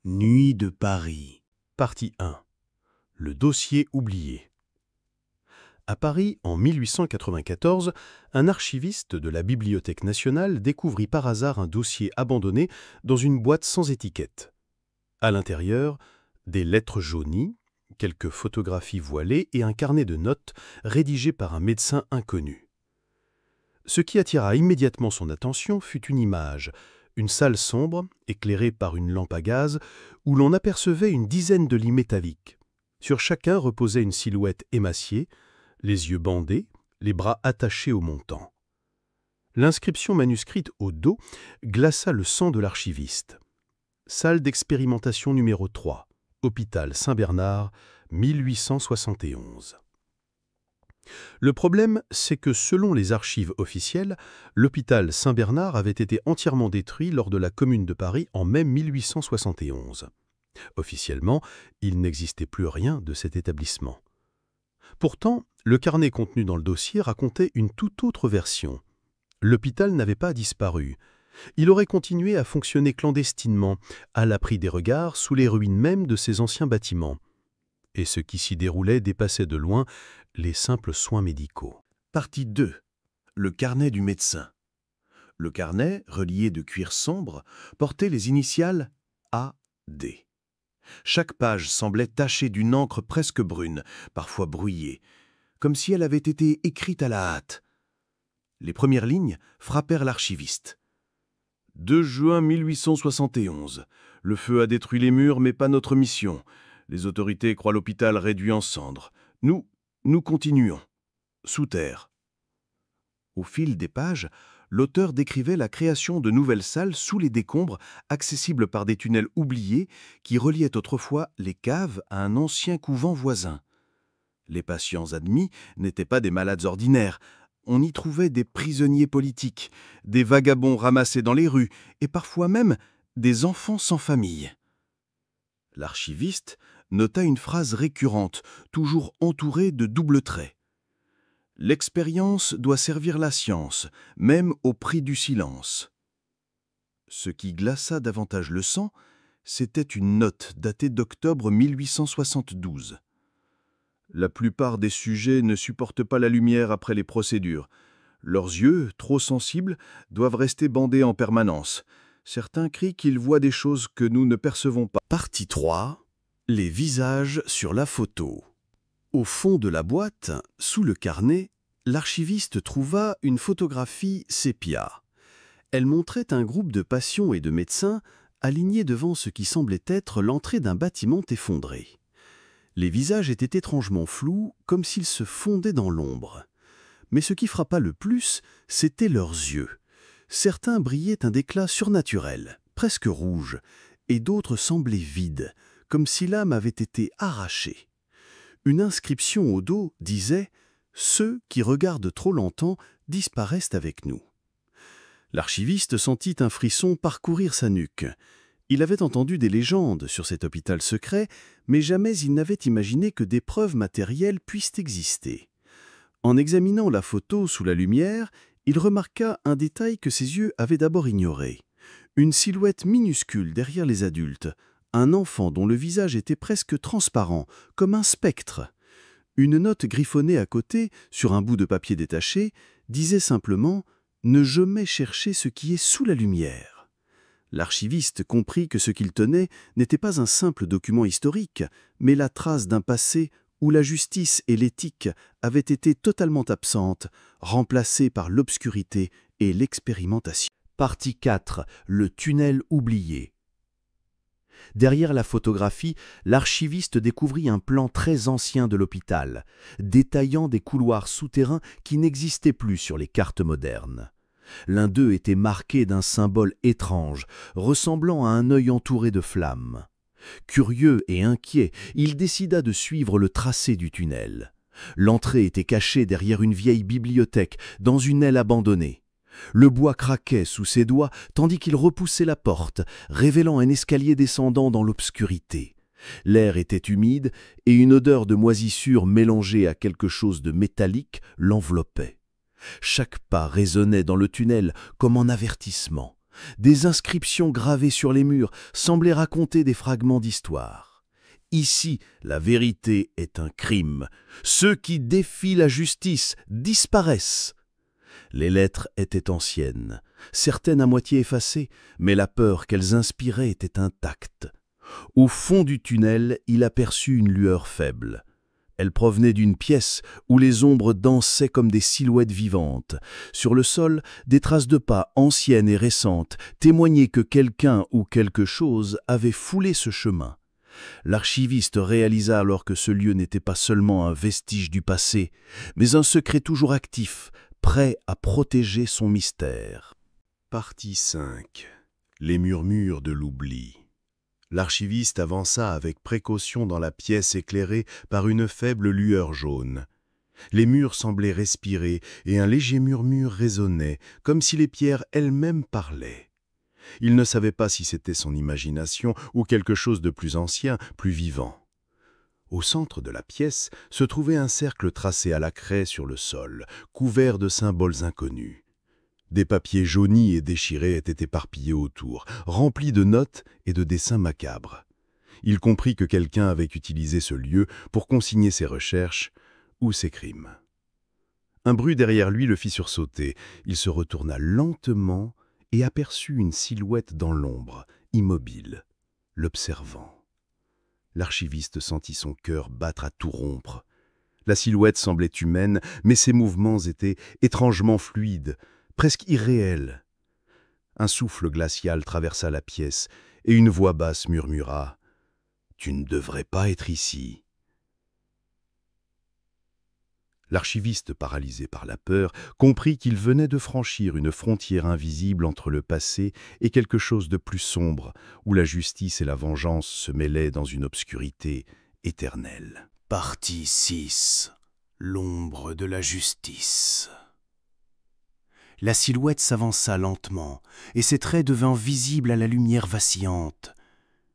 Nuit de Paris. Partie 1. Le dossier oublié. À Paris, en 1894, un archiviste de la Bibliothèque nationale découvrit par hasard un dossier abandonné dans une boîte sans étiquette. À l'intérieur, des lettres jaunies, quelques photographies voilées et un carnet de notes rédigé par un médecin inconnu. Ce qui attira immédiatement son attention fut une image, une salle sombre, éclairée par une lampe à gaz, où l'on apercevait une dizaine de lits métalliques. Sur chacun reposait une silhouette émaciée, les yeux bandés, les bras attachés au montant. L'inscription manuscrite au dos glaça le sang de l'archiviste. Salle d'expérimentation numéro 3, hôpital Saint-Bernard, 1871. Le problème, c'est que selon les archives officielles, l'hôpital Saint-Bernard avait été entièrement détruit lors de la Commune de Paris en mai 1871. Officiellement, il n'existait plus rien de cet établissement. Pourtant, le carnet contenu dans le dossier racontait une toute autre version. L'hôpital n'avait pas disparu. Il aurait continué à fonctionner clandestinement, à l'abri des regards, sous les ruines mêmes de ses anciens bâtiments. Et ce qui s'y déroulait dépassait de loin les simples soins médicaux. Partie 2. Le carnet du médecin. Le carnet, relié de cuir sombre, portait les initiales AD. Chaque page semblait tachée d'une encre presque brune, parfois brouillée, comme si elle avait été écrite à la hâte. Les premières lignes frappèrent l'archiviste. 2 juin 1871. Le feu a détruit les murs, mais pas notre mission. Les autorités croient l'hôpital réduit en cendres. Nous continuons. Sous terre. Au fil des pages, l'auteur décrivait la création de nouvelles salles sous les décombres, accessibles par des tunnels oubliés qui reliaient autrefois les caves à un ancien couvent voisin. Les patients admis n'étaient pas des malades ordinaires. On y trouvait des prisonniers politiques, des vagabonds ramassés dans les rues et parfois même des enfants sans famille. L'archiviste nota une phrase récurrente, toujours entourée de doubles traits. « L'expérience doit servir la science, même au prix du silence. » Ce qui glaça davantage le sang, c'était une note datée d'octobre 1872. La plupart des sujets ne supportent pas la lumière après les procédures. Leurs yeux, trop sensibles, doivent rester bandés en permanence. Certains crient qu'ils voient des choses que nous ne percevons pas. Partie 3. Les visages sur la photo. Au fond de la boîte, sous le carnet, l'archiviste trouva une photographie sépia. Elle montrait un groupe de patients et de médecins alignés devant ce qui semblait être l'entrée d'un bâtiment effondré. Les visages étaient étrangement flous, comme s'ils se fondaient dans l'ombre. Mais ce qui frappa le plus, c'étaient leurs yeux. Certains brillaient d'un éclat surnaturel, presque rouge, et d'autres semblaient vides, comme si l'âme avait été arrachée. Une inscription au dos disait « Ceux qui regardent trop longtemps disparaissent avec nous ». L'archiviste sentit un frisson parcourir sa nuque. Il avait entendu des légendes sur cet hôpital secret, mais jamais il n'avait imaginé que des preuves matérielles puissent exister. En examinant la photo sous la lumière, il remarqua un détail que ses yeux avaient d'abord ignoré. Une silhouette minuscule derrière les adultes, un enfant dont le visage était presque transparent, comme un spectre. Une note griffonnée à côté, sur un bout de papier détaché, disait simplement « Ne jamais chercher ce qui est sous la lumière ». L'archiviste comprit que ce qu'il tenait n'était pas un simple document historique, mais la trace d'un passé où la justice et l'éthique avaient été totalement absentes, remplacées par l'obscurité et l'expérimentation. Partie 4. Le tunnel oublié. Derrière la photographie, l'archiviste découvrit un plan très ancien de l'hôpital, détaillant des couloirs souterrains qui n'existaient plus sur les cartes modernes. L'un d'eux était marqué d'un symbole étrange, ressemblant à un œil entouré de flammes. Curieux et inquiet, il décida de suivre le tracé du tunnel. L'entrée était cachée derrière une vieille bibliothèque, dans une aile abandonnée. Le bois craquait sous ses doigts tandis qu'il repoussait la porte, révélant un escalier descendant dans l'obscurité. L'air était humide et une odeur de moisissure mélangée à quelque chose de métallique l'enveloppait. Chaque pas résonnait dans le tunnel comme en avertissement. Des inscriptions gravées sur les murs semblaient raconter des fragments d'histoire. Ici, la vérité est un crime. Ceux qui défient la justice disparaissent. Les lettres étaient anciennes, certaines à moitié effacées, mais la peur qu'elles inspiraient était intacte. Au fond du tunnel, il aperçut une lueur faible. Elle provenait d'une pièce où les ombres dansaient comme des silhouettes vivantes. Sur le sol, des traces de pas anciennes et récentes témoignaient que quelqu'un ou quelque chose avait foulé ce chemin. L'archiviste réalisa alors que ce lieu n'était pas seulement un vestige du passé, mais un secret toujours actif, prêt à protéger son mystère. Partie 5. Les murmures de l'oubli. L'archiviste avança avec précaution dans la pièce éclairée par une faible lueur jaune. Les murs semblaient respirer et un léger murmure résonnait, comme si les pierres elles-mêmes parlaient. Il ne savait pas si c'était son imagination ou quelque chose de plus ancien, plus vivant. Au centre de la pièce se trouvait un cercle tracé à la craie sur le sol, couvert de symboles inconnus. Des papiers jaunis et déchirés étaient éparpillés autour, remplis de notes et de dessins macabres. Il comprit que quelqu'un avait utilisé ce lieu pour consigner ses recherches ou ses crimes. Un bruit derrière lui le fit sursauter. Il se retourna lentement et aperçut une silhouette dans l'ombre, immobile, l'observant. L'archiviste sentit son cœur battre à tout rompre. La silhouette semblait humaine, mais ses mouvements étaient étrangement fluides, presque irréels. Un souffle glacial traversa la pièce et une voix basse murmura « Tu ne devrais pas être ici ». L'archiviste, paralysé par la peur, comprit qu'il venait de franchir une frontière invisible entre le passé et quelque chose de plus sombre, où la justice et la vengeance se mêlaient dans une obscurité éternelle. Partie 6. L'ombre de la justice. La silhouette s'avança lentement, et ses traits devinrent visibles à la lumière vacillante.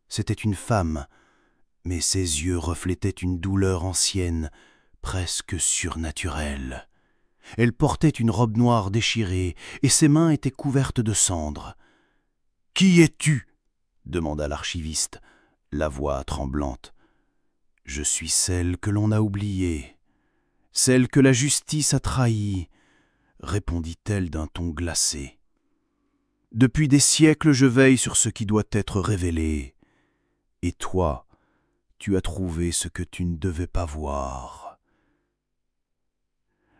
C'était une femme, mais ses yeux reflétaient une douleur ancienne, presque surnaturelle. Elle portait une robe noire déchirée, et ses mains étaient couvertes de cendres. « Qui es-tu » demanda l'archiviste, la voix tremblante. « Je suis celle que l'on a oubliée, celle que la justice a trahie, » répondit-elle d'un ton glacé. « Depuis des siècles, je veille sur ce qui doit être révélé. Et toi, tu as trouvé ce que tu ne devais pas voir. »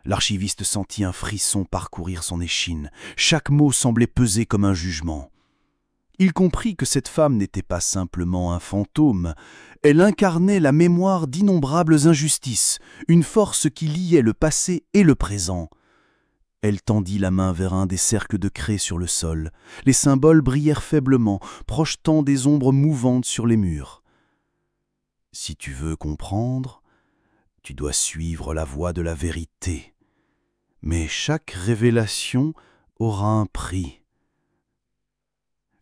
L'archiviste sentit un frisson parcourir son échine. Chaque mot semblait peser comme un jugement. Il comprit que cette femme n'était pas simplement un fantôme. Elle incarnait la mémoire d'innombrables injustices, une force qui liait le passé et le présent. Elle tendit la main vers un des cercles de craie sur le sol. Les symboles brillèrent faiblement, projetant des ombres mouvantes sur les murs. « Si tu veux comprendre, tu dois suivre la voie de la vérité. Mais chaque révélation aura un prix. »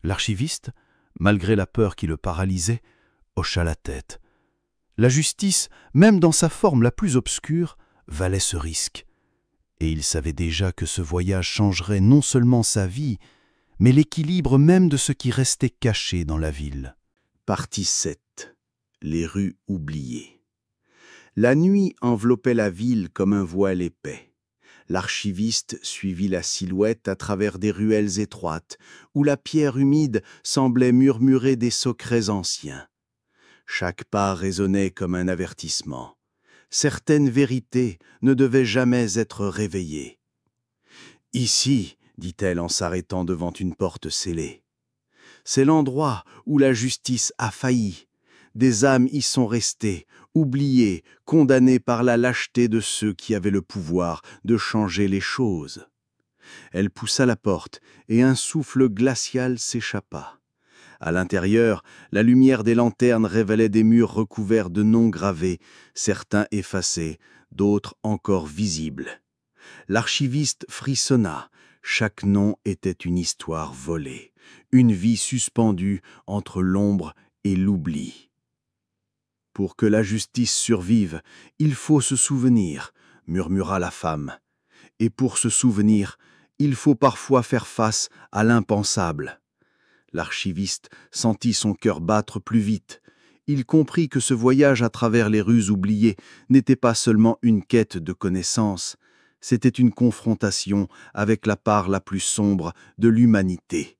L'archiviste, malgré la peur qui le paralysait, hocha la tête. La justice, même dans sa forme la plus obscure, valait ce risque. Et il savait déjà que ce voyage changerait non seulement sa vie, mais l'équilibre même de ce qui restait caché dans la ville. Partie 7. Les rues oubliées. La nuit enveloppait la ville comme un voile épais. L'archiviste suivit la silhouette à travers des ruelles étroites, où la pierre humide semblait murmurer des secrets anciens. Chaque pas résonnait comme un avertissement. Certaines vérités ne devaient jamais être réveillées. « Ici, dit-elle en s'arrêtant devant une porte scellée. C'est l'endroit où la justice a failli. Des âmes y sont restées, oubliées, condamnées par la lâcheté de ceux qui avaient le pouvoir de changer les choses. » Elle poussa la porte et un souffle glacial s'échappa. À l'intérieur, la lumière des lanternes révélait des murs recouverts de noms gravés, certains effacés, d'autres encore visibles. L'archiviste frissonna. Chaque nom était une histoire volée, une vie suspendue entre l'ombre et l'oubli. « Pour que la justice survive, il faut se souvenir, » murmura la femme. « Et pour se souvenir, il faut parfois faire face à l'impensable. L'archiviste sentit son cœur battre plus vite. Il comprit que ce voyage à travers les rues oubliées n'était pas seulement une quête de connaissances, c'était une confrontation avec la part la plus sombre de l'humanité.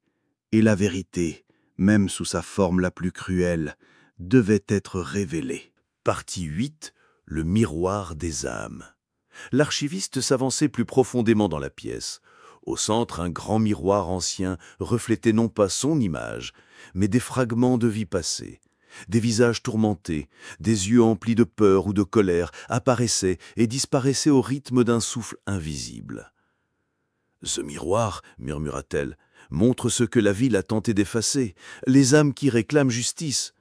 Et la vérité, même sous sa forme la plus cruelle, devait être révélée. Partie 8. Le miroir des âmes. L'archiviste s'avançait plus profondément dans la pièce. Au centre, un grand miroir ancien reflétait non pas son image, mais des fragments de vie passée. Des visages tourmentés, des yeux emplis de peur ou de colère apparaissaient et disparaissaient au rythme d'un souffle invisible. « Ce miroir, murmura-t-elle, montre ce que la ville a tenté d'effacer, les âmes qui réclament justice. »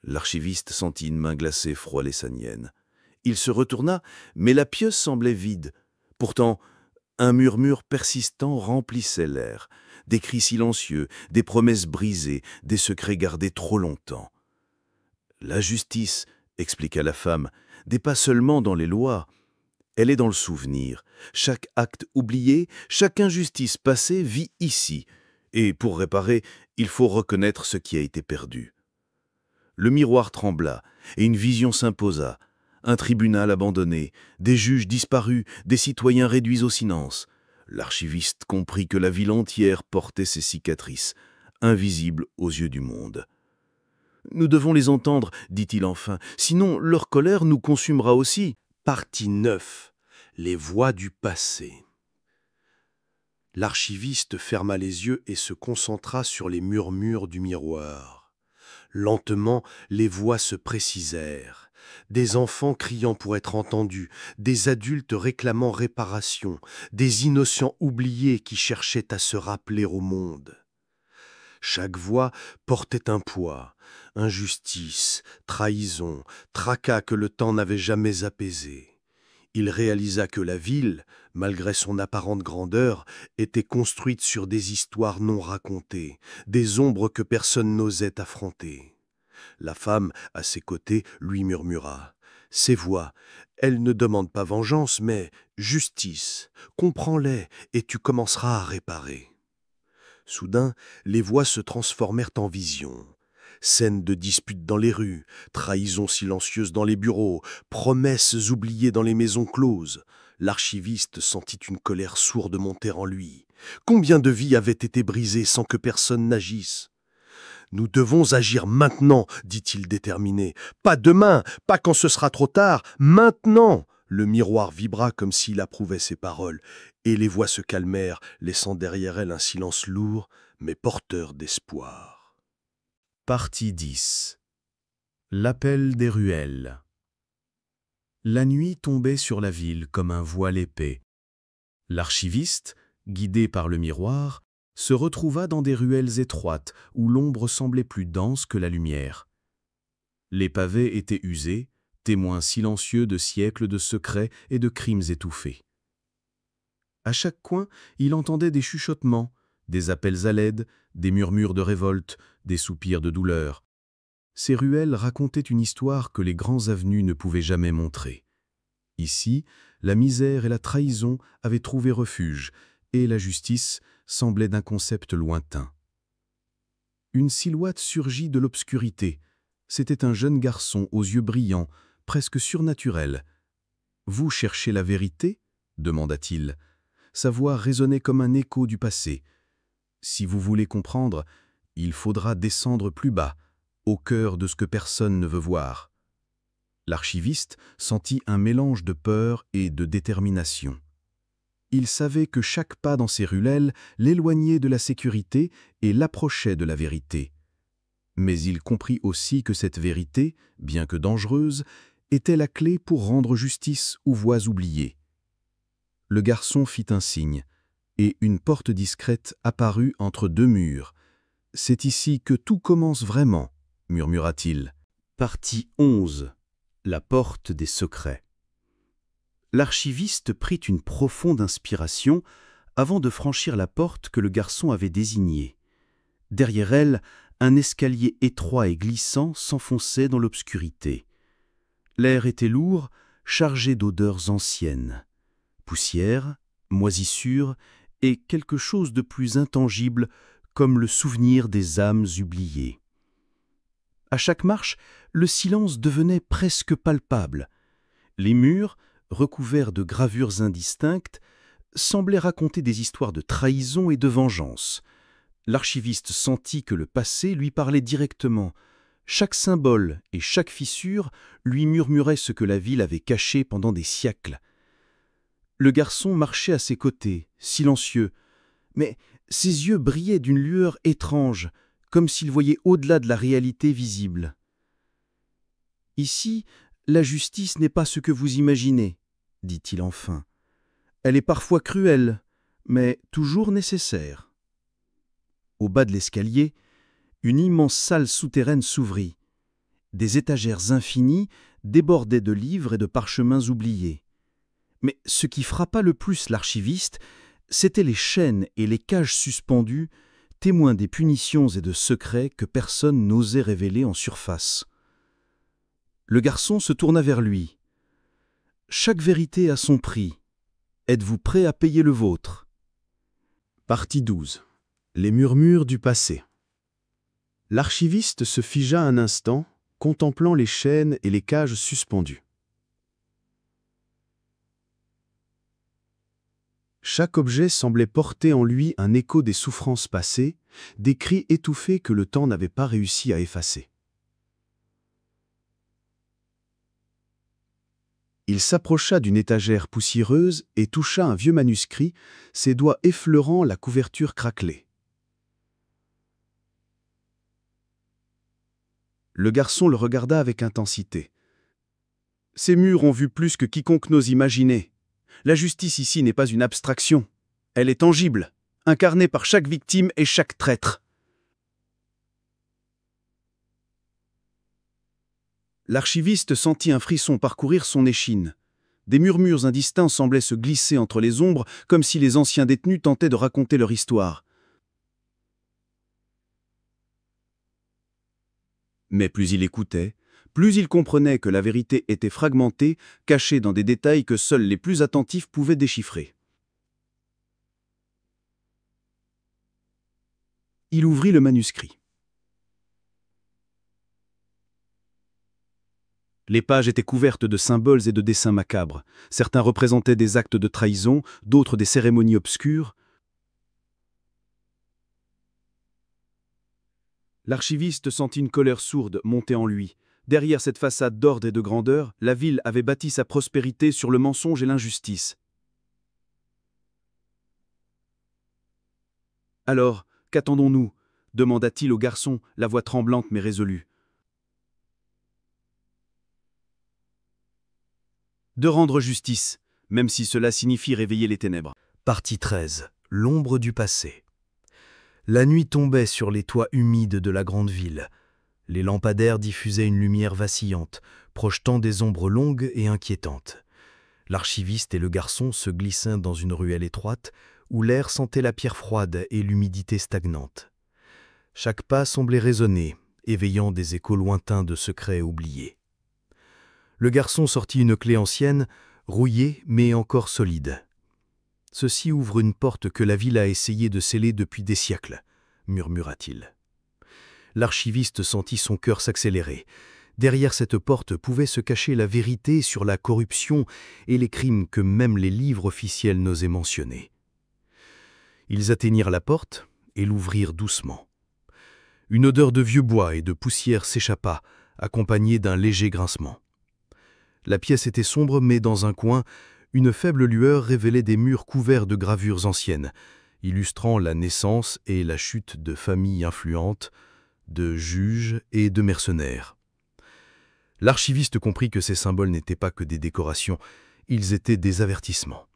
L'archiviste sentit une main glacée frôler sa nienne. Il se retourna, mais la pieuse semblait vide. Pourtant, un murmure persistant remplissait l'air. Des cris silencieux, des promesses brisées, des secrets gardés trop longtemps. La justice, expliqua la femme, n'est pas seulement dans les lois. Elle est dans le souvenir. Chaque acte oublié, chaque injustice passée vit ici. Et pour réparer, il faut reconnaître ce qui a été perdu. Le miroir trembla, et une vision s'imposa. Un tribunal abandonné, des juges disparus, des citoyens réduits au silence. L'archiviste comprit que la ville entière portait ses cicatrices, invisibles aux yeux du monde. « Nous devons les entendre, dit-il enfin, sinon leur colère nous consumera aussi. » Partie 9. Les voix du passé. L'archiviste ferma les yeux et se concentra sur les murmures du miroir. Lentement, les voix se précisèrent. Des enfants criant pour être entendus, des adultes réclamant réparation, des innocents oubliés qui cherchaient à se rappeler au monde. Chaque voix portait un poids, injustice, trahison, tracas que le temps n'avait jamais apaisés. Il réalisa que la ville, malgré son apparente grandeur, était construite sur des histoires non racontées, des ombres que personne n'osait affronter. La femme, à ses côtés, lui murmura. Ces voix, elles ne demandent pas vengeance, mais justice. Comprends-les et tu commenceras à réparer. Soudain, les voix se transformèrent en visions. Scènes de disputes dans les rues, trahisons silencieuses dans les bureaux, promesses oubliées dans les maisons closes. L'archiviste sentit une colère sourde monter en lui. Combien de vies avaient été brisées sans que personne n'agisse ? « Nous devons agir maintenant, dit-il déterminé. Pas demain, pas quand ce sera trop tard, maintenant !» Le miroir vibra comme s'il approuvait ses paroles, et les voix se calmèrent, laissant derrière elles un silence lourd, mais porteur d'espoir. Partie 10. L'appel des ruelles. La nuit tombait sur la ville comme un voile épais. L'archiviste, guidé par le miroir, se retrouva dans des ruelles étroites où l'ombre semblait plus dense que la lumière. Les pavés étaient usés, témoins silencieux de siècles de secrets et de crimes étouffés. À chaque coin, il entendait des chuchotements, des appels à l'aide, des murmures de révolte, des soupirs de douleur. Ces ruelles racontaient une histoire que les grands avenues ne pouvaient jamais montrer. Ici, la misère et la trahison avaient trouvé refuge, et la justice semblait d'un concept lointain. Une silhouette surgit de l'obscurité. C'était un jeune garçon aux yeux brillants, presque surnaturel. « Vous cherchez la vérité ?» demanda-t-il. Sa voix résonnait comme un écho du passé. « Si vous voulez comprendre, il faudra descendre plus bas, au cœur de ce que personne ne veut voir. » L'archiviste sentit un mélange de peur et de détermination. Il savait que chaque pas dans ces ruelles l'éloignait de la sécurité et l'approchait de la vérité. Mais il comprit aussi que cette vérité, bien que dangereuse, était la clé pour rendre justice aux voix oubliées. Le garçon fit un signe, et une porte discrète apparut entre deux murs. « C'est ici que tout commence vraiment », murmura-t-il. Partie 11. La porte des secrets. L'archiviste prit une profonde inspiration avant de franchir la porte que le garçon avait désignée. Derrière elle, un escalier étroit et glissant s'enfonçait dans l'obscurité. L'air était lourd, chargé d'odeurs anciennes. Poussière, moisissure et quelque chose de plus intangible comme le souvenir des âmes oubliées. À chaque marche, le silence devenait presque palpable. Les murs, recouverts de gravures indistinctes, semblaient raconter des histoires de trahison et de vengeance. L'archiviste sentit que le passé lui parlait directement. Chaque symbole et chaque fissure lui murmurait ce que la ville avait caché pendant des siècles. Le garçon marchait à ses côtés, silencieux, mais ses yeux brillaient d'une lueur étrange, comme s'il voyait au-delà de la réalité visible. « Ici, la justice n'est pas ce que vous imaginez, » dit-il enfin. « Elle est parfois cruelle, mais toujours nécessaire. » Au bas de l'escalier, une immense salle souterraine s'ouvrit. Des étagères infinies débordaient de livres et de parchemins oubliés. Mais ce qui frappa le plus l'archiviste, c'étaient les chaînes et les cages suspendues, témoins des punitions et de secrets que personne n'osait révéler en surface. Le garçon se tourna vers lui. « Chaque vérité a son prix. Êtes-vous prêt à payer le vôtre ?» Partie 12. Les murmures du passé. L'archiviste se figea un instant, contemplant les chaînes et les cages suspendues. Chaque objet semblait porter en lui un écho des souffrances passées, des cris étouffés que le temps n'avait pas réussi à effacer. Il s'approcha d'une étagère poussiéreuse et toucha un vieux manuscrit, ses doigts effleurant la couverture craquelée. Le garçon le regarda avec intensité. « Ces murs ont vu plus que quiconque n'ose imaginer. La justice ici n'est pas une abstraction. Elle est tangible, incarnée par chaque victime et chaque traître. » L'archiviste sentit un frisson parcourir son échine. Des murmures indistincts semblaient se glisser entre les ombres, comme si les anciens détenus tentaient de raconter leur histoire. Mais plus il écoutait, plus il comprenait que la vérité était fragmentée, cachée dans des détails que seuls les plus attentifs pouvaient déchiffrer. Il ouvrit le manuscrit. Les pages étaient couvertes de symboles et de dessins macabres. Certains représentaient des actes de trahison, d'autres des cérémonies obscures. L'archiviste sentit une colère sourde monter en lui. Derrière cette façade d'ordre et de grandeur, la ville avait bâti sa prospérité sur le mensonge et l'injustice. « Alors, qu'attendons-nous » demanda-t-il au garçon, la voix tremblante mais résolue. « De rendre justice, même si cela signifie réveiller les ténèbres. » Partie 13. L'ombre du passé. La nuit tombait sur les toits humides de la grande ville. Les lampadaires diffusaient une lumière vacillante, projetant des ombres longues et inquiétantes. L'archiviste et le garçon se glissèrent dans une ruelle étroite, où l'air sentait la pierre froide et l'humidité stagnante. Chaque pas semblait résonner, éveillant des échos lointains de secrets oubliés. Le garçon sortit une clé ancienne, rouillée mais encore solide. « Ceci ouvre une porte que la ville a essayé de sceller depuis des siècles », murmura-t-il. L'archiviste sentit son cœur s'accélérer. Derrière cette porte pouvait se cacher la vérité sur la corruption et les crimes que même les livres officiels n'osaient mentionner. Ils atteignirent la porte et l'ouvrirent doucement. Une odeur de vieux bois et de poussière s'échappa, accompagnée d'un léger grincement. La pièce était sombre, mais dans un coin, une faible lueur révélait des murs couverts de gravures anciennes, illustrant la naissance et la chute de familles influentes, de juges et de mercenaires. L'archiviste comprit que ces symboles n'étaient pas que des décorations, ils étaient des avertissements.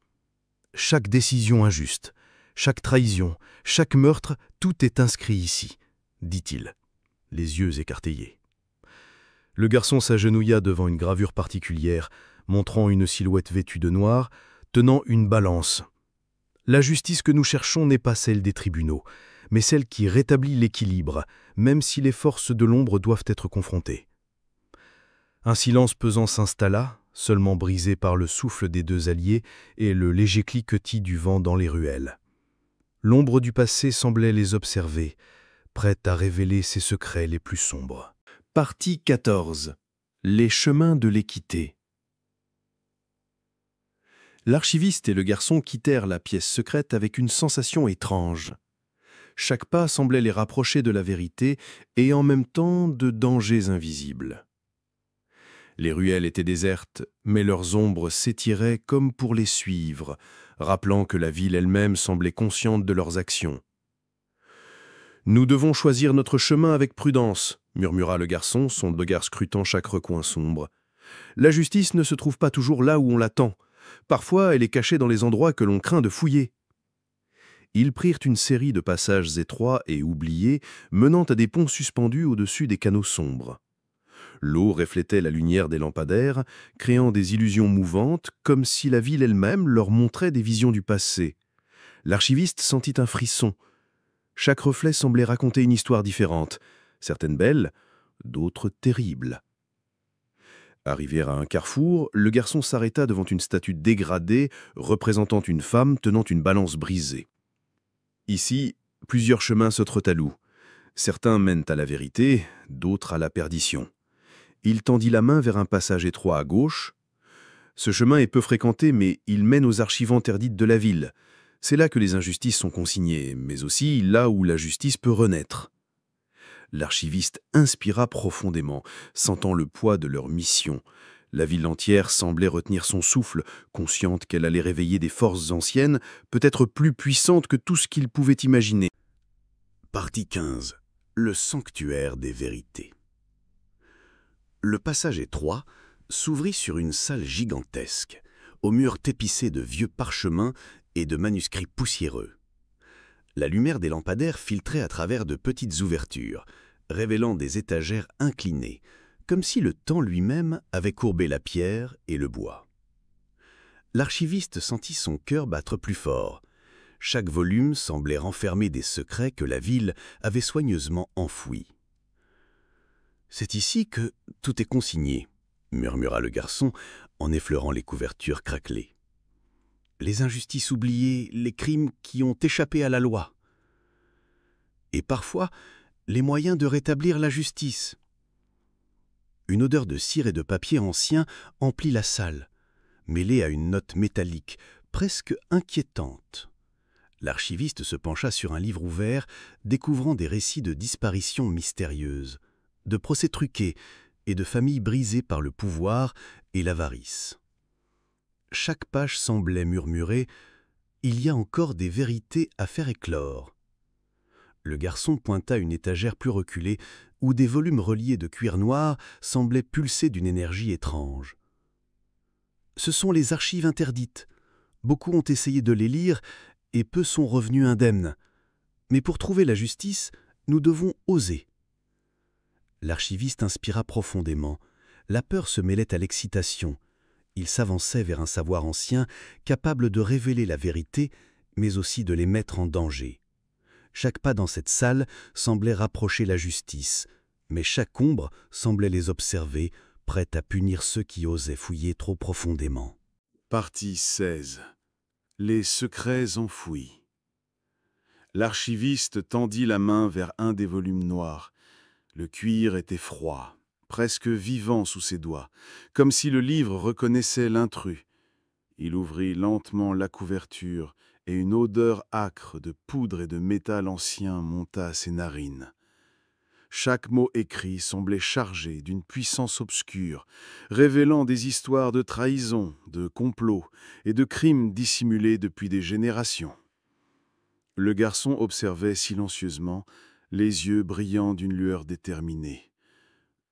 Chaque décision injuste, chaque trahison, chaque meurtre, tout est inscrit ici, dit-il, les yeux écarquillés. Le garçon s'agenouilla devant une gravure particulière, montrant une silhouette vêtue de noir, tenant une balance. La justice que nous cherchons n'est pas celle des tribunaux, mais celle qui rétablit l'équilibre, même si les forces de l'ombre doivent être confrontées. Un silence pesant s'installa, seulement brisé par le souffle des deux alliés et le léger cliquetis du vent dans les ruelles. L'ombre du passé semblait les observer, prête à révéler ses secrets les plus sombres. Partie 14. Les chemins de l'équité. L'archiviste et le garçon quittèrent la pièce secrète avec une sensation étrange. Chaque pas semblait les rapprocher de la vérité et en même temps de dangers invisibles. Les ruelles étaient désertes, mais leurs ombres s'étiraient comme pour les suivre, rappelant que la ville elle-même semblait consciente de leurs actions. « Nous devons choisir notre chemin avec prudence », murmura le garçon, son regard scrutant chaque recoin sombre. « La justice ne se trouve pas toujours là où on l'attend. Parfois, elle est cachée dans les endroits que l'on craint de fouiller. » Ils prirent une série de passages étroits et oubliés, menant à des ponts suspendus au-dessus des canaux sombres. L'eau reflétait la lumière des lampadaires, créant des illusions mouvantes, comme si la ville elle-même leur montrait des visions du passé. L'archiviste sentit un frisson. Chaque reflet semblait raconter une histoire différente, certaines belles, d'autres terribles. Arrivé à un carrefour, le garçon s'arrêta devant une statue dégradée représentant une femme tenant une balance brisée. Ici, plusieurs chemins se trottallent. Certains mènent à la vérité, d'autres à la perdition. Il tendit la main vers un passage étroit à gauche. Ce chemin est peu fréquenté, mais il mène aux archives interdites de la ville. C'est là que les injustices sont consignées, mais aussi là où la justice peut renaître. L'archiviste inspira profondément, sentant le poids de leur mission. La ville entière semblait retenir son souffle, consciente qu'elle allait réveiller des forces anciennes, peut-être plus puissantes que tout ce qu'il pouvait imaginer. Partie 15. Le sanctuaire des vérités. Le passage étroit s'ouvrit sur une salle gigantesque, aux murs tapissés de vieux parchemins et de manuscrits poussiéreux. La lumière des lampadaires filtrait à travers de petites ouvertures, révélant des étagères inclinées, comme si le temps lui-même avait courbé la pierre et le bois. L'archiviste sentit son cœur battre plus fort. Chaque volume semblait renfermer des secrets que la ville avait soigneusement enfouis. « C'est ici que tout est consigné », murmura le garçon en effleurant les couvertures craquelées. « Les injustices oubliées, les crimes qui ont échappé à la loi. Et parfois, les moyens de rétablir la justice. » Une odeur de cire et de papier ancien emplit la salle, mêlée à une note métallique, presque inquiétante. L'archiviste se pencha sur un livre ouvert, découvrant des récits de disparitions mystérieuses, de procès truqués et de familles brisées par le pouvoir et l'avarice. Chaque page semblait murmurer « Il y a encore des vérités à faire éclore ». Le garçon pointa une étagère plus reculée où des volumes reliés de cuir noir semblaient pulser d'une énergie étrange. Ce sont les archives interdites. Beaucoup ont essayé de les lire et peu sont revenus indemnes. Mais pour trouver la justice, nous devons oser. L'archiviste inspira profondément. La peur se mêlait à l'excitation. Il s'avançait vers un savoir ancien, capable de révéler la vérité, mais aussi de les mettre en danger. Chaque pas dans cette salle semblait rapprocher la justice, mais chaque ombre semblait les observer, prête à punir ceux qui osaient fouiller trop profondément. Partie 16. Les secrets enfouis. L'archiviste tendit la main vers un des volumes noirs. Le cuir était froid, presque vivant sous ses doigts, comme si le livre reconnaissait l'intrus. Il ouvrit lentement la couverture et une odeur âcre de poudre et de métal ancien monta à ses narines. Chaque mot écrit semblait chargé d'une puissance obscure, révélant des histoires de trahison, de complot et de crimes dissimulés depuis des générations. Le garçon observait silencieusement, les yeux brillants d'une lueur déterminée.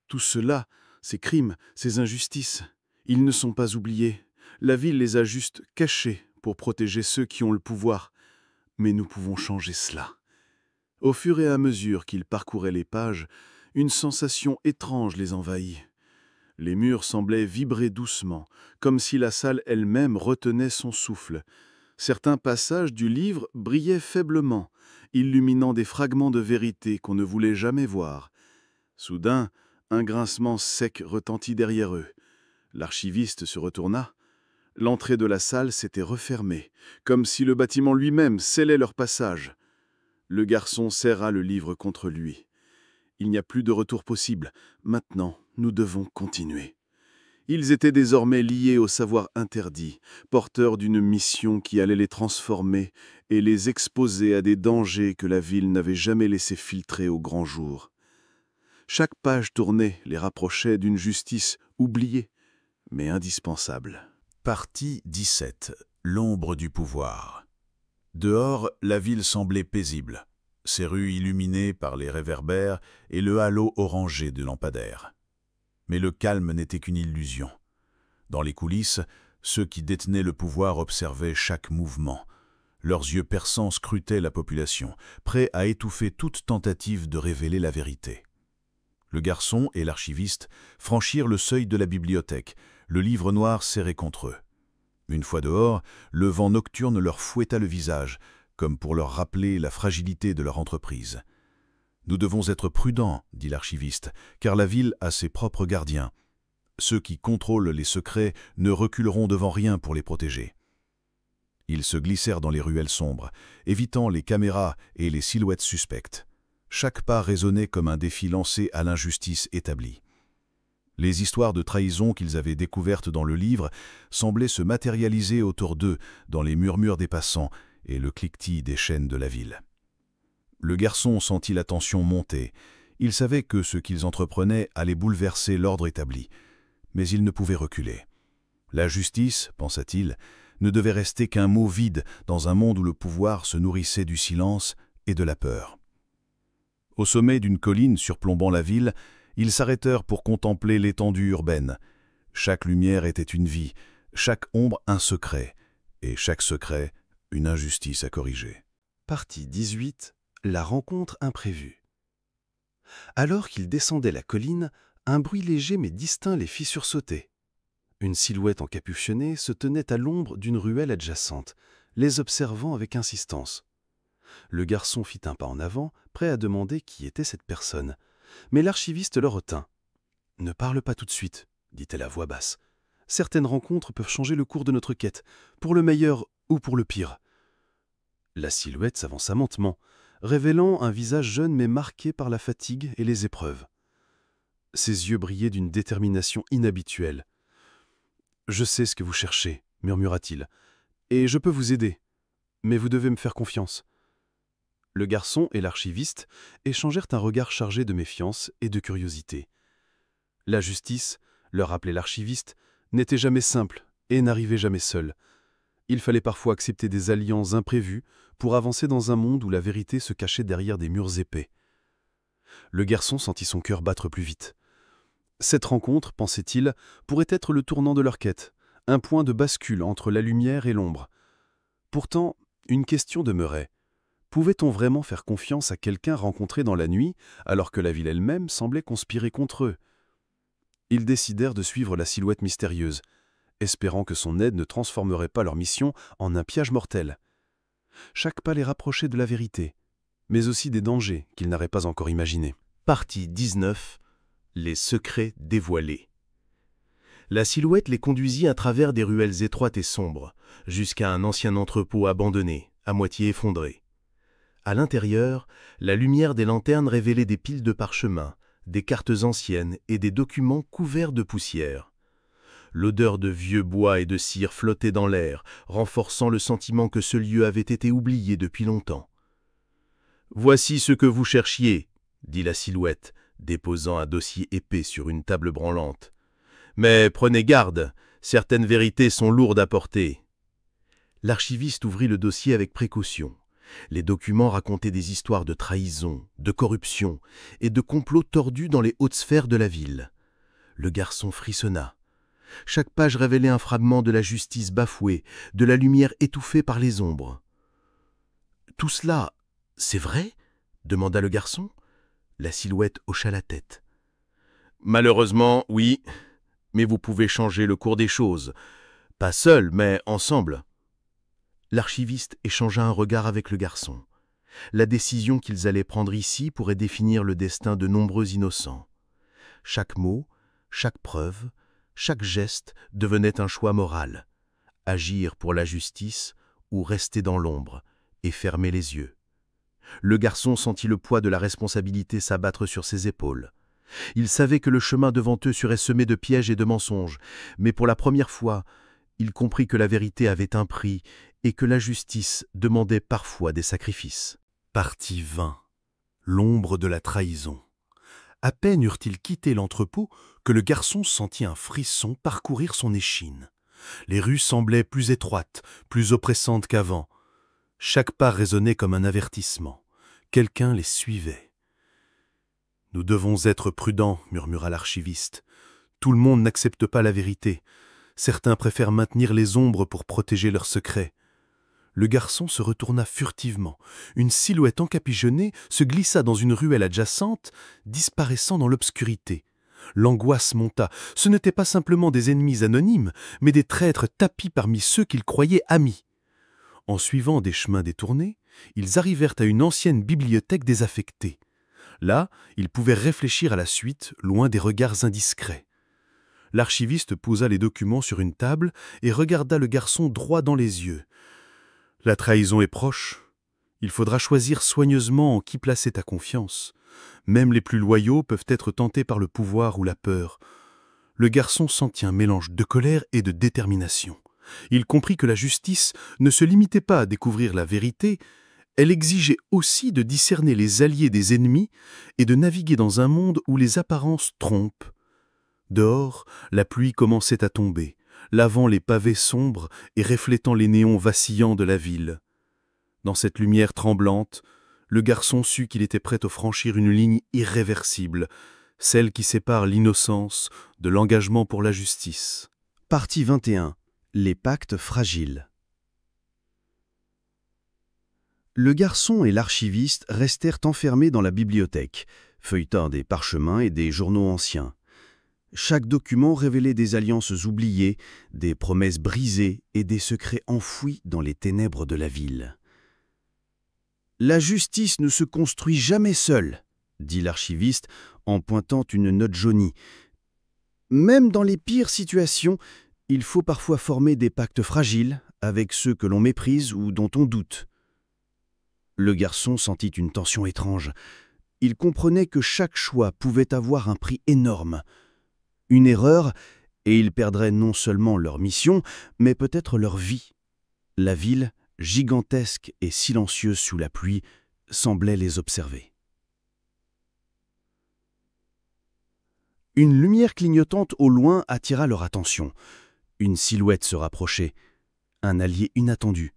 Tout cela, ces crimes, ces injustices, ils ne sont pas oubliés. La ville les a juste cachés pour protéger ceux qui ont le pouvoir. Mais nous pouvons changer cela. Au fur et à mesure qu'ils parcouraient les pages, une sensation étrange les envahit. Les murs semblaient vibrer doucement, comme si la salle elle-même retenait son souffle. Certains passages du livre brillaient faiblement, illuminant des fragments de vérité qu'on ne voulait jamais voir. Soudain, un grincement sec retentit derrière eux. L'archiviste se retourna. L'entrée de la salle s'était refermée, comme si le bâtiment lui-même scellait leur passage. Le garçon serra le livre contre lui. Il n'y a plus de retour possible. Maintenant, nous devons continuer. Ils étaient désormais liés au savoir interdit, porteurs d'une mission qui allait les transformer et les exposer à des dangers que la ville n'avait jamais laissé filtrer au grand jour. Chaque page tournée les rapprochait d'une justice oubliée, mais indispensable. Partie 17. L'ombre du pouvoir. Dehors, la ville semblait paisible, ses rues illuminées par les réverbères et le halo orangé de lampadaires. Mais le calme n'était qu'une illusion. Dans les coulisses, ceux qui détenaient le pouvoir observaient chaque mouvement. Leurs yeux perçants scrutaient la population, prêts à étouffer toute tentative de révéler la vérité. Le garçon et l'archiviste franchirent le seuil de la bibliothèque, le livre noir serré contre eux. Une fois dehors, le vent nocturne leur fouetta le visage, comme pour leur rappeler la fragilité de leur entreprise. « Nous devons être prudents, » dit l'archiviste, « car la ville a ses propres gardiens. Ceux qui contrôlent les secrets ne reculeront devant rien pour les protéger. » Ils se glissèrent dans les ruelles sombres, évitant les caméras et les silhouettes suspectes. Chaque pas résonnait comme un défi lancé à l'injustice établie. Les histoires de trahison qu'ils avaient découvertes dans le livre semblaient se matérialiser autour d'eux dans les murmures des passants et le cliquetis des chaînes de la ville. Le garçon sentit la tension monter. Il savait que ce qu'ils entreprenaient allait bouleverser l'ordre établi, mais il ne pouvait reculer. La justice, pensa-t-il, ne devait rester qu'un mot vide dans un monde où le pouvoir se nourrissait du silence et de la peur. Au sommet d'une colline surplombant la ville, ils s'arrêtèrent pour contempler l'étendue urbaine. Chaque lumière était une vie, chaque ombre un secret, et chaque secret une injustice à corriger. Partie 18. La rencontre imprévue. Alors qu'ils descendaient la colline, un bruit léger mais distinct les fit sursauter. Une silhouette encapuchonnée se tenait à l'ombre d'une ruelle adjacente, les observant avec insistance. Le garçon fit un pas en avant, prêt à demander qui était cette personne. Mais l'archiviste le retint. « Ne parle pas tout de suite, » dit-elle à voix basse. « Certaines rencontres peuvent changer le cours de notre quête, pour le meilleur ou pour le pire. » La silhouette s'avança lentement, révélant un visage jeune mais marqué par la fatigue et les épreuves. Ses yeux brillaient d'une détermination inhabituelle. « Je sais ce que vous cherchez, » murmura-t-il, « et je peux vous aider, mais vous devez me faire confiance. » Le garçon et l'archiviste échangèrent un regard chargé de méfiance et de curiosité. La justice, leur rappelait l'archiviste, n'était jamais simple et n'arrivait jamais seule. Il fallait parfois accepter des alliances imprévues pour avancer dans un monde où la vérité se cachait derrière des murs épais. Le garçon sentit son cœur battre plus vite. Cette rencontre, pensait-il, pourrait être le tournant de leur quête, un point de bascule entre la lumière et l'ombre. Pourtant, une question demeurait. Pouvait-on vraiment faire confiance à quelqu'un rencontré dans la nuit, alors que la ville elle-même semblait conspirer contre eux? Ils décidèrent de suivre la silhouette mystérieuse, espérant que son aide ne transformerait pas leur mission en un piège mortel. Chaque pas les rapprochait de la vérité, mais aussi des dangers qu'ils n'auraient pas encore imaginés. Partie 19. Les secrets dévoilés. La silhouette les conduisit à travers des ruelles étroites et sombres, jusqu'à un ancien entrepôt abandonné, à moitié effondré. À l'intérieur, la lumière des lanternes révélait des piles de parchemins, des cartes anciennes et des documents couverts de poussière. L'odeur de vieux bois et de cire flottait dans l'air, renforçant le sentiment que ce lieu avait été oublié depuis longtemps. « Voici ce que vous cherchiez, » dit la silhouette, déposant un dossier épais sur une table branlante. « Mais prenez garde, certaines vérités sont lourdes à porter. » L'archiviste ouvrit le dossier avec précaution. Les documents racontaient des histoires de trahison, de corruption et de complots tordus dans les hautes sphères de la ville. Le garçon frissonna. Chaque page révélait un fragment de la justice bafouée, de la lumière étouffée par les ombres. « Tout cela, c'est vrai ?» demanda le garçon. La silhouette hocha la tête. « Malheureusement, oui, mais vous pouvez changer le cours des choses. Pas seul, mais ensemble. » L'archiviste échangea un regard avec le garçon. La décision qu'ils allaient prendre ici pourrait définir le destin de nombreux innocents. Chaque mot, chaque preuve, chaque geste devenait un choix moral. agir pour la justice ou rester dans l'ombre et fermer les yeux. Le garçon sentit le poids de la responsabilité s'abattre sur ses épaules. Il savait que le chemin devant eux serait semé de pièges et de mensonges, mais pour la première fois, il comprit que la vérité avait un prix et que la justice demandait parfois des sacrifices. Partie 20. L'ombre de la trahison. À peine eurent-ils quitté l'entrepôt que le garçon sentit un frisson parcourir son échine. Les rues semblaient plus étroites, plus oppressantes qu'avant. Chaque pas résonnait comme un avertissement. Quelqu'un les suivait. « Nous devons être prudents, » murmura l'archiviste. « Tout le monde n'accepte pas la vérité. Certains préfèrent maintenir les ombres pour protéger leurs secrets. » Le garçon se retourna furtivement. Une silhouette encapuchonnée se glissa dans une ruelle adjacente, disparaissant dans l'obscurité. L'angoisse monta. Ce n'étaient pas simplement des ennemis anonymes, mais des traîtres tapis parmi ceux qu'ils croyaient amis. En suivant des chemins détournés, ils arrivèrent à une ancienne bibliothèque désaffectée. Là, ils pouvaient réfléchir à la suite, loin des regards indiscrets. L'archiviste posa les documents sur une table et regarda le garçon droit dans les yeux. La trahison est proche. Il faudra choisir soigneusement en qui placer ta confiance. Même les plus loyaux peuvent être tentés par le pouvoir ou la peur. Le garçon sentit un mélange de colère et de détermination. Il comprit que la justice ne se limitait pas à découvrir la vérité, elle exigeait aussi de discerner les alliés des ennemis et de naviguer dans un monde où les apparences trompent. Dehors, la pluie commençait à tomber, lavant les pavés sombres et reflétant les néons vacillants de la ville. Dans cette lumière tremblante, le garçon sut qu'il était prêt à franchir une ligne irréversible, celle qui sépare l'innocence de l'engagement pour la justice. Partie 21. Les pactes fragiles. Le garçon et l'archiviste restèrent enfermés dans la bibliothèque, feuilletant des parchemins et des journaux anciens. Chaque document révélait des alliances oubliées, des promesses brisées et des secrets enfouis dans les ténèbres de la ville. « La justice ne se construit jamais seule », dit l'archiviste en pointant une note jaunie. « Même dans les pires situations, il faut parfois former des pactes fragiles avec ceux que l'on méprise ou dont on doute. » Le garçon sentit une tension étrange. Il comprenait que chaque choix pouvait avoir un prix énorme. Une erreur, et ils perdraient non seulement leur mission, mais peut-être leur vie. La ville, gigantesque et silencieuse sous la pluie, semblait les observer. Une lumière clignotante au loin attira leur attention. Une silhouette se rapprochait. Un allié inattendu.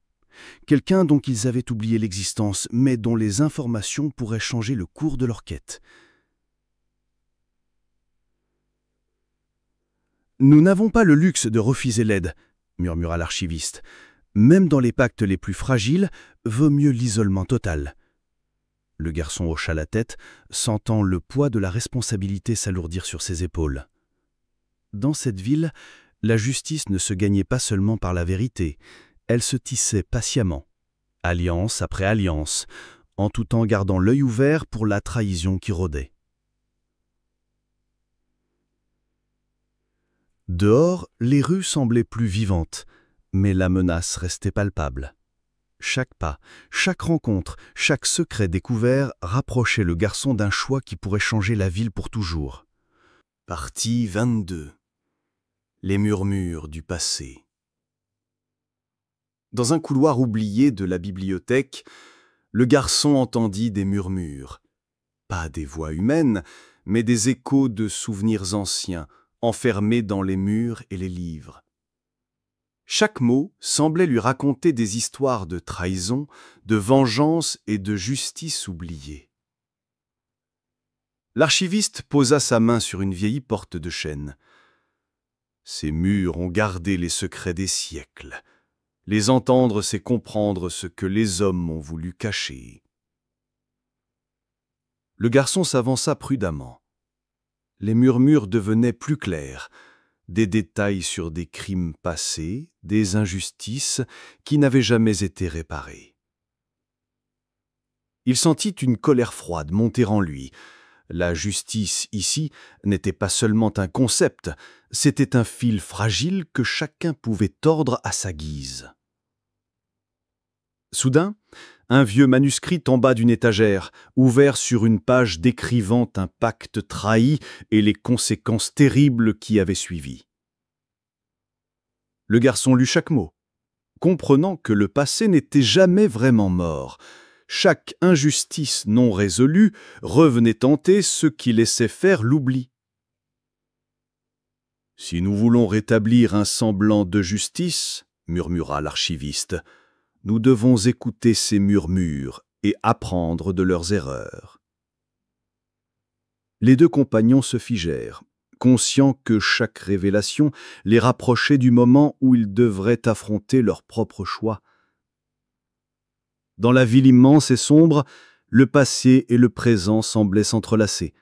Quelqu'un dont ils avaient oublié l'existence, mais dont les informations pourraient changer le cours de leur quête. « Nous n'avons pas le luxe de refuser l'aide, » murmura l'archiviste. « Même dans les pactes les plus fragiles, vaut mieux l'isolement total. » Le garçon hocha la tête, sentant le poids de la responsabilité s'alourdir sur ses épaules. Dans cette ville, la justice ne se gagnait pas seulement par la vérité, elle se tissait patiemment, alliance après alliance, en tout temps gardant l'œil ouvert pour la trahison qui rôdait. Dehors, les rues semblaient plus vivantes, mais la menace restait palpable. Chaque pas, chaque rencontre, chaque secret découvert rapprochait le garçon d'un choix qui pourrait changer la ville pour toujours. Partie 22. Les murmures du passé. Dans un couloir oublié de la bibliothèque, le garçon entendit des murmures. Pas des voix humaines, mais des échos de souvenirs anciens, enfermés dans les murs et les livres. Chaque mot semblait lui raconter des histoires de trahison, de vengeance et de justice oubliée. L'archiviste posa sa main sur une vieille porte de chêne. Ces murs ont gardé les secrets des siècles. Les entendre, c'est comprendre ce que les hommes ont voulu cacher. Le garçon s'avança prudemment. Les murmures devenaient plus clairs, des détails sur des crimes passés, des injustices qui n'avaient jamais été réparées. Il sentit une colère froide monter en lui. La justice, ici, n'était pas seulement un concept, c'était un fil fragile que chacun pouvait tordre à sa guise. Soudain, un vieux manuscrit tomba d'une étagère, ouvert sur une page décrivant un pacte trahi et les conséquences terribles qui avaient suivi. Le garçon lut chaque mot, comprenant que le passé n'était jamais vraiment mort. Chaque injustice non résolue revenait hanter ceux qui laissaient faire l'oubli. « Si nous voulons rétablir un semblant de justice, murmura l'archiviste, nous devons écouter ces murmures et apprendre de leurs erreurs. » Les deux compagnons se figèrent, conscients que chaque révélation les rapprochait du moment où ils devraient affronter leur propre choix. Dans la ville immense et sombre, le passé et le présent semblaient s'entrelacer,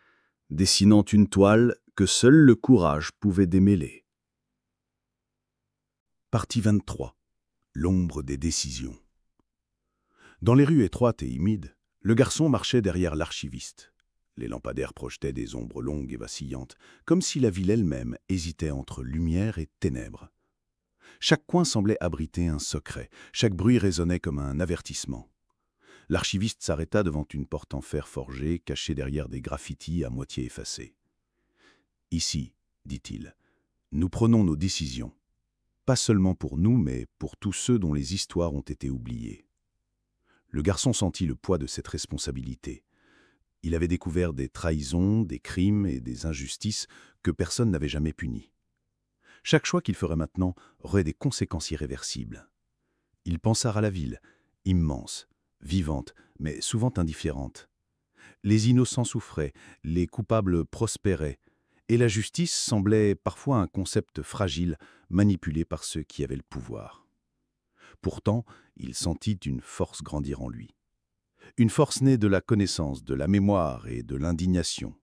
dessinant une toile que seul le courage pouvait démêler. Partie 23. L'ombre des décisions. Dans les rues étroites et humides, le garçon marchait derrière l'archiviste. Les lampadaires projetaient des ombres longues et vacillantes, comme si la ville elle-même hésitait entre lumière et ténèbres. Chaque coin semblait abriter un secret, chaque bruit résonnait comme un avertissement. L'archiviste s'arrêta devant une porte en fer forgé, cachée derrière des graffitis à moitié effacés. « Ici, dit-il, nous prenons nos décisions, pas seulement pour nous, mais pour tous ceux dont les histoires ont été oubliées. » Le garçon sentit le poids de cette responsabilité. Il avait découvert des trahisons, des crimes et des injustices que personne n'avait jamais punies. Chaque choix qu'il ferait maintenant aurait des conséquences irréversibles. Il pensa à la ville, immense, vivante, mais souvent indifférente. Les innocents souffraient, les coupables prospéraient, et la justice semblait parfois un concept fragile, manipulé par ceux qui avaient le pouvoir. Pourtant, il sentit une force grandir en lui. Une force née de la connaissance, de la mémoire et de l'indignation.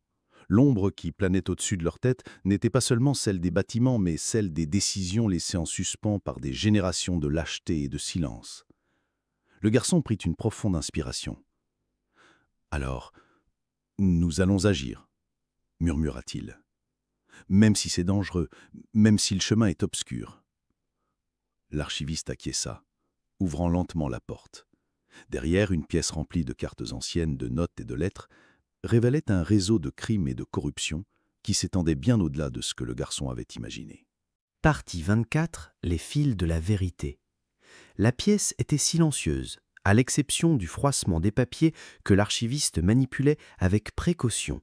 L'ombre qui planait au-dessus de leur tête n'était pas seulement celle des bâtiments, mais celle des décisions laissées en suspens par des générations de lâcheté et de silence. Le garçon prit une profonde inspiration. « Alors, nous allons agir, » murmura-t-il. « Même si c'est dangereux, même si le chemin est obscur. » L'archiviste acquiesça, ouvrant lentement la porte. Derrière, une pièce remplie de cartes anciennes, de notes et de lettres, révélait un réseau de crimes et de corruption qui s'étendait bien au-delà de ce que le garçon avait imaginé. Partie 24. Les fils de la vérité. La pièce était silencieuse, à l'exception du froissement des papiers que l'archiviste manipulait avec précaution.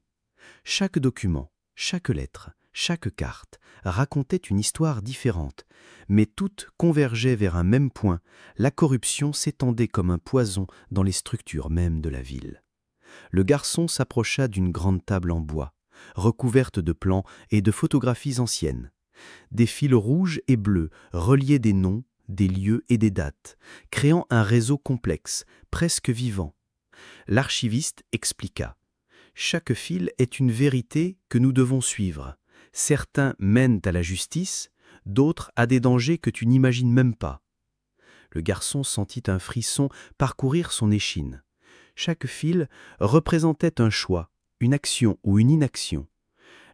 Chaque document, chaque lettre, chaque carte racontait une histoire différente, mais toutes convergeaient vers un même point. La corruption s'étendait comme un poison dans les structures mêmes de la ville. Le garçon s'approcha d'une grande table en bois, recouverte de plans et de photographies anciennes. Des fils rouges et bleus reliaient des noms, des lieux et des dates, créant un réseau complexe, presque vivant. L'archiviste expliqua. Chaque fil est une vérité que nous devons suivre. Certains mènent à la justice, d'autres à des dangers que tu n'imagines même pas. Le garçon sentit un frisson parcourir son échine. Chaque fil représentait un choix, une action ou une inaction.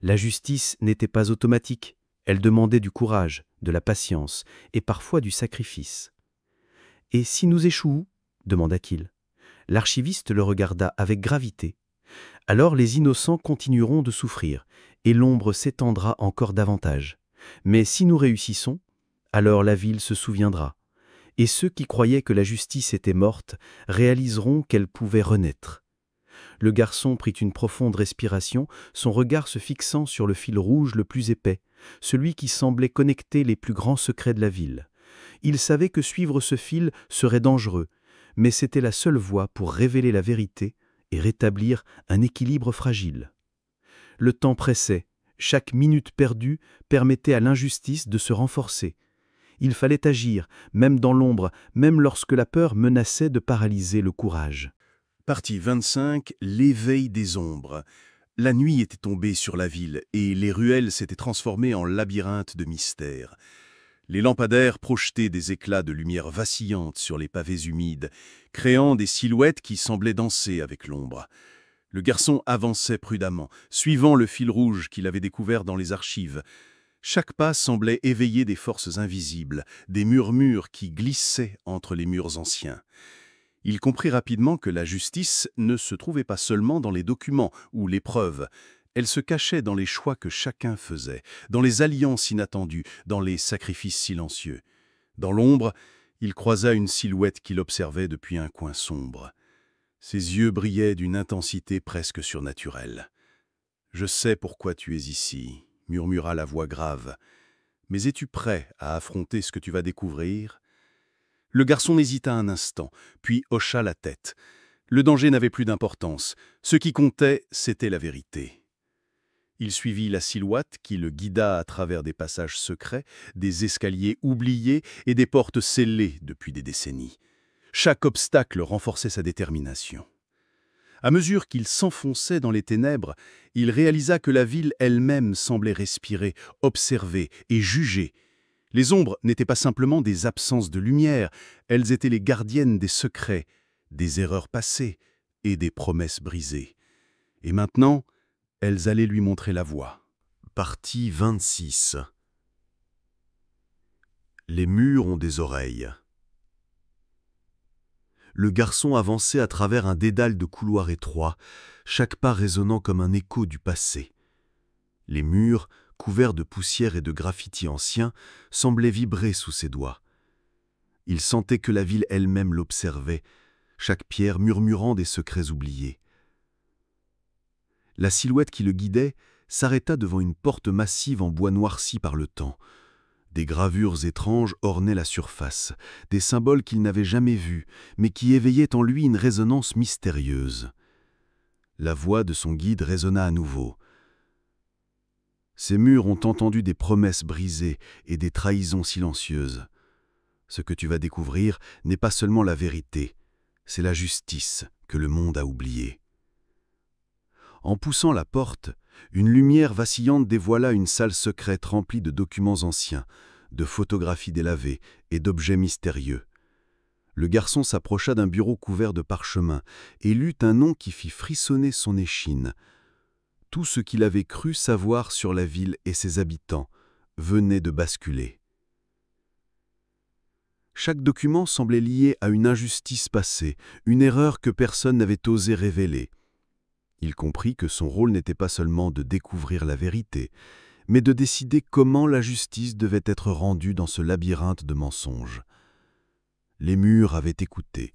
La justice n'était pas automatique, elle demandait du courage, de la patience et parfois du sacrifice. « Et si nous échouons ?» demanda-t-il. L'archiviste le regarda avec gravité. « Alors les innocents continueront de souffrir, et l'ombre s'étendra encore davantage. Mais si nous réussissons, alors la ville se souviendra. Et ceux qui croyaient que la justice était morte réaliseront qu'elle pouvait renaître. » Le garçon prit une profonde respiration, son regard se fixant sur le fil rouge le plus épais, celui qui semblait connecter les plus grands secrets de la ville. Il savait que suivre ce fil serait dangereux, mais c'était la seule voie pour révéler la vérité et rétablir un équilibre fragile. Le temps pressait, chaque minute perdue permettait à l'injustice de se renforcer. Il fallait agir, même dans l'ombre, même lorsque la peur menaçait de paralyser le courage. Partie 25. L'éveil des ombres. La nuit était tombée sur la ville et les ruelles s'étaient transformées en labyrinthe de mystères. Les lampadaires projetaient des éclats de lumière vacillante sur les pavés humides, créant des silhouettes qui semblaient danser avec l'ombre. Le garçon avançait prudemment, suivant le fil rouge qu'il avait découvert dans les archives. Chaque pas semblait éveiller des forces invisibles, des murmures qui glissaient entre les murs anciens. Il comprit rapidement que la justice ne se trouvait pas seulement dans les documents ou les preuves. Elle se cachait dans les choix que chacun faisait, dans les alliances inattendues, dans les sacrifices silencieux. Dans l'ombre, il croisa une silhouette qu'il observait depuis un coin sombre. Ses yeux brillaient d'une intensité presque surnaturelle. « Je sais pourquoi tu es ici », murmura la voix grave. « Mais es-tu prêt à affronter ce que tu vas découvrir ?» Le garçon hésita un instant, puis hocha la tête. Le danger n'avait plus d'importance. Ce qui comptait, c'était la vérité. Il suivit la silhouette qui le guida à travers des passages secrets, des escaliers oubliés et des portes scellées depuis des décennies. Chaque obstacle renforçait sa détermination. À mesure qu'il s'enfonçait dans les ténèbres, il réalisa que la ville elle-même semblait respirer, observer et juger. Les ombres n'étaient pas simplement des absences de lumière, elles étaient les gardiennes des secrets, des erreurs passées et des promesses brisées. Et maintenant, elles allaient lui montrer la voie. Partie 26. Les murs ont des oreilles. Le garçon avançait à travers un dédale de couloirs étroits, chaque pas résonnant comme un écho du passé. Les murs, couverts de poussière et de graffitis anciens, semblaient vibrer sous ses doigts. Il sentait que la ville elle-même l'observait, chaque pierre murmurant des secrets oubliés. La silhouette qui le guidait s'arrêta devant une porte massive en bois noirci par le temps. Des gravures étranges ornaient la surface, des symboles qu'il n'avait jamais vus, mais qui éveillaient en lui une résonance mystérieuse. La voix de son guide résonna à nouveau. Ces murs ont entendu des promesses brisées et des trahisons silencieuses. Ce que tu vas découvrir n'est pas seulement la vérité, c'est la justice que le monde a oubliée. En poussant la porte, une lumière vacillante dévoila une salle secrète remplie de documents anciens, de photographies délavées et d'objets mystérieux. Le garçon s'approcha d'un bureau couvert de parchemins et lut un nom qui fit frissonner son échine. Tout ce qu'il avait cru savoir sur la ville et ses habitants venait de basculer. Chaque document semblait lié à une injustice passée, une erreur que personne n'avait osé révéler. Il comprit que son rôle n'était pas seulement de découvrir la vérité, mais de décider comment la justice devait être rendue dans ce labyrinthe de mensonges. Les murs avaient écouté,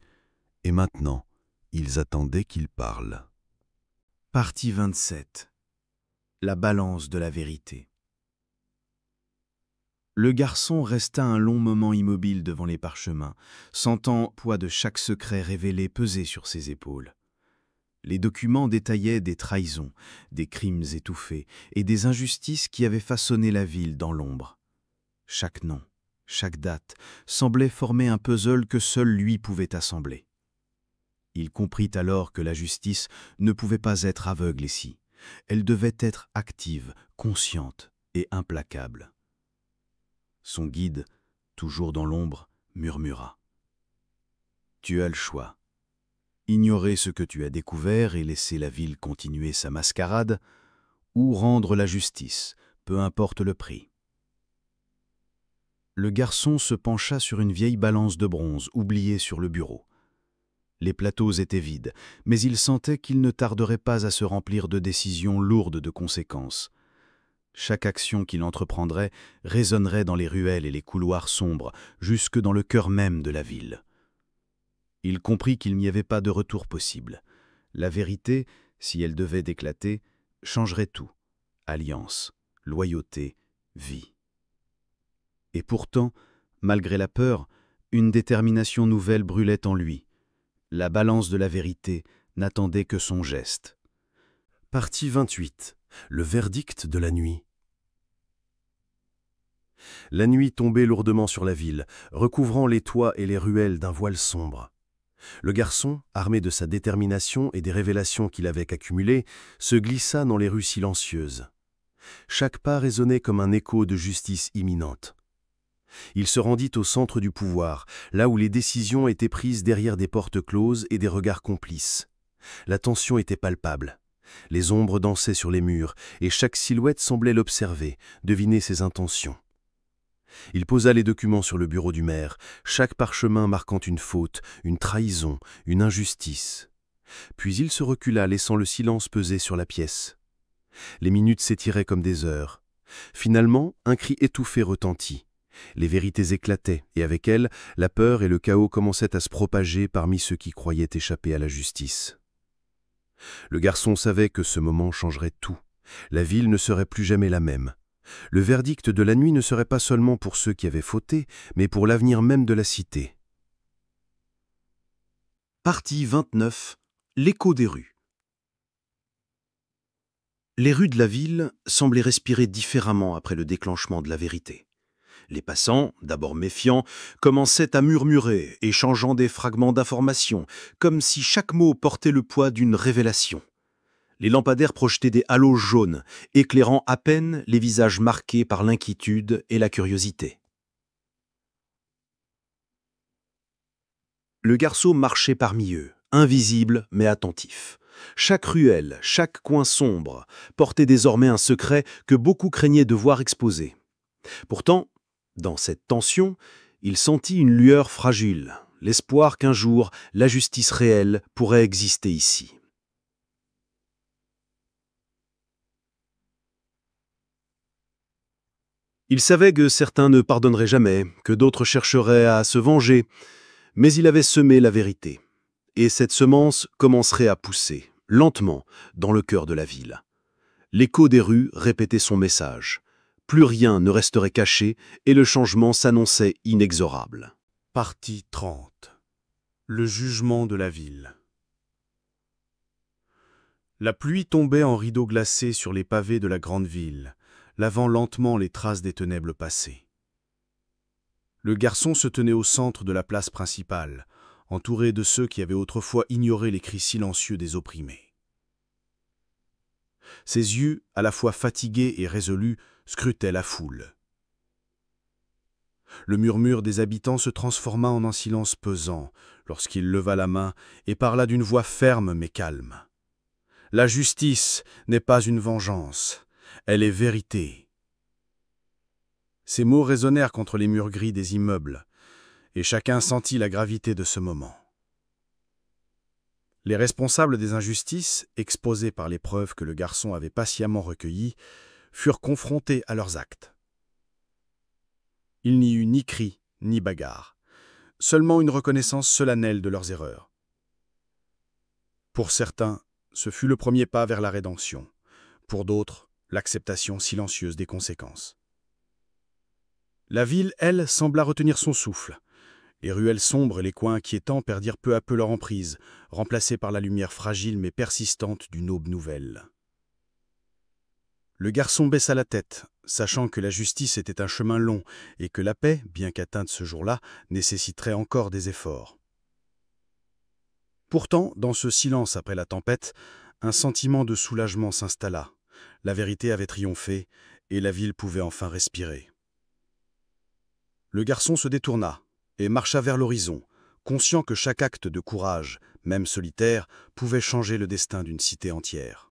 et maintenant, ils attendaient qu'il parle. Partie 27. La balance de la vérité. Le garçon resta un long moment immobile devant les parchemins, sentant le poids de chaque secret révélé peser sur ses épaules. Les documents détaillaient des trahisons, des crimes étouffés et des injustices qui avaient façonné la ville dans l'ombre. Chaque nom, chaque date, semblait former un puzzle que seul lui pouvait assembler. Il comprit alors que la justice ne pouvait pas être aveugle ici. Elle devait être active, consciente et implacable. Son guide, toujours dans l'ombre, murmura. « Tu as le choix. Ignorer ce que tu as découvert et laisser la ville continuer sa mascarade, ou rendre la justice, peu importe le prix. » Le garçon se pencha sur une vieille balance de bronze oubliée sur le bureau. Les plateaux étaient vides, mais il sentait qu'il ne tarderait pas à se remplir de décisions lourdes de conséquences. Chaque action qu'il entreprendrait résonnerait dans les ruelles et les couloirs sombres, jusque dans le cœur même de la ville. Il comprit qu'il n'y avait pas de retour possible. La vérité, si elle devait éclater, changerait tout. Alliance, loyauté, vie. Et pourtant, malgré la peur, une détermination nouvelle brûlait en lui. La balance de la vérité n'attendait que son geste. Partie 28. Le verdict de la nuit. La nuit tombait lourdement sur la ville, recouvrant les toits et les ruelles d'un voile sombre. Le garçon, armé de sa détermination et des révélations qu'il avait accumulées, se glissa dans les rues silencieuses. Chaque pas résonnait comme un écho de justice imminente. Il se rendit au centre du pouvoir, là où les décisions étaient prises derrière des portes closes et des regards complices. La tension était palpable. Les ombres dansaient sur les murs, et chaque silhouette semblait l'observer, deviner ses intentions. Il posa les documents sur le bureau du maire, chaque parchemin marquant une faute, une trahison, une injustice. Puis il se recula, laissant le silence peser sur la pièce. Les minutes s'étiraient comme des heures. Finalement, un cri étouffé retentit. Les vérités éclataient, et avec elles, la peur et le chaos commençaient à se propager parmi ceux qui croyaient échapper à la justice. Le garçon savait que ce moment changerait tout. La ville ne serait plus jamais la même. Le verdict de la nuit ne serait pas seulement pour ceux qui avaient fauté, mais pour l'avenir même de la cité. Partie 29. L'écho des rues. Les rues de la ville semblaient respirer différemment après le déclenchement de la vérité. Les passants, d'abord méfiants, commençaient à murmurer, échangeant des fragments d'informations, comme si chaque mot portait le poids d'une révélation. Les lampadaires projetaient des halos jaunes, éclairant à peine les visages marqués par l'inquiétude et la curiosité. Le garçon marchait parmi eux, invisible mais attentif. Chaque ruelle, chaque coin sombre portait désormais un secret que beaucoup craignaient de voir exposé. Pourtant, dans cette tension, il sentit une lueur fragile, l'espoir qu'un jour, la justice réelle pourrait exister ici. Il savait que certains ne pardonneraient jamais, que d'autres chercheraient à se venger, mais il avait semé la vérité. Et cette semence commencerait à pousser, lentement, dans le cœur de la ville. L'écho des rues répétait son message. Plus rien ne resterait caché et le changement s'annonçait inexorable. Partie 30. Le jugement de la ville. La pluie tombait en rideaux glacés sur les pavés de la grande ville, lavant lentement les traces des ténèbres passées. Le garçon se tenait au centre de la place principale, entouré de ceux qui avaient autrefois ignoré les cris silencieux des opprimés. Ses yeux, à la fois fatigués et résolus, scrutaient la foule. Le murmure des habitants se transforma en un silence pesant lorsqu'il leva la main et parla d'une voix ferme mais calme. « La justice n'est pas une vengeance, elle est vérité. » Ces mots résonnèrent contre les murs gris des immeubles, et chacun sentit la gravité de ce moment. Les responsables des injustices, exposés par les preuves que le garçon avait patiemment recueillies, furent confrontés à leurs actes. Il n'y eut ni cris, ni bagarre, seulement une reconnaissance solennelle de leurs erreurs. Pour certains, ce fut le premier pas vers la rédemption, pour d'autres, l'acceptation silencieuse des conséquences. La ville, elle, sembla retenir son souffle. Les ruelles sombres et les coins inquiétants perdirent peu à peu leur emprise, remplacés par la lumière fragile mais persistante d'une aube nouvelle. Le garçon baissa la tête, sachant que la justice était un chemin long et que la paix, bien qu'atteinte ce jour-là, nécessiterait encore des efforts. Pourtant, dans ce silence après la tempête, un sentiment de soulagement s'installa. La vérité avait triomphé et la ville pouvait enfin respirer. Le garçon se détourna et marcha vers l'horizon, conscient que chaque acte de courage, même solitaire, pouvait changer le destin d'une cité entière.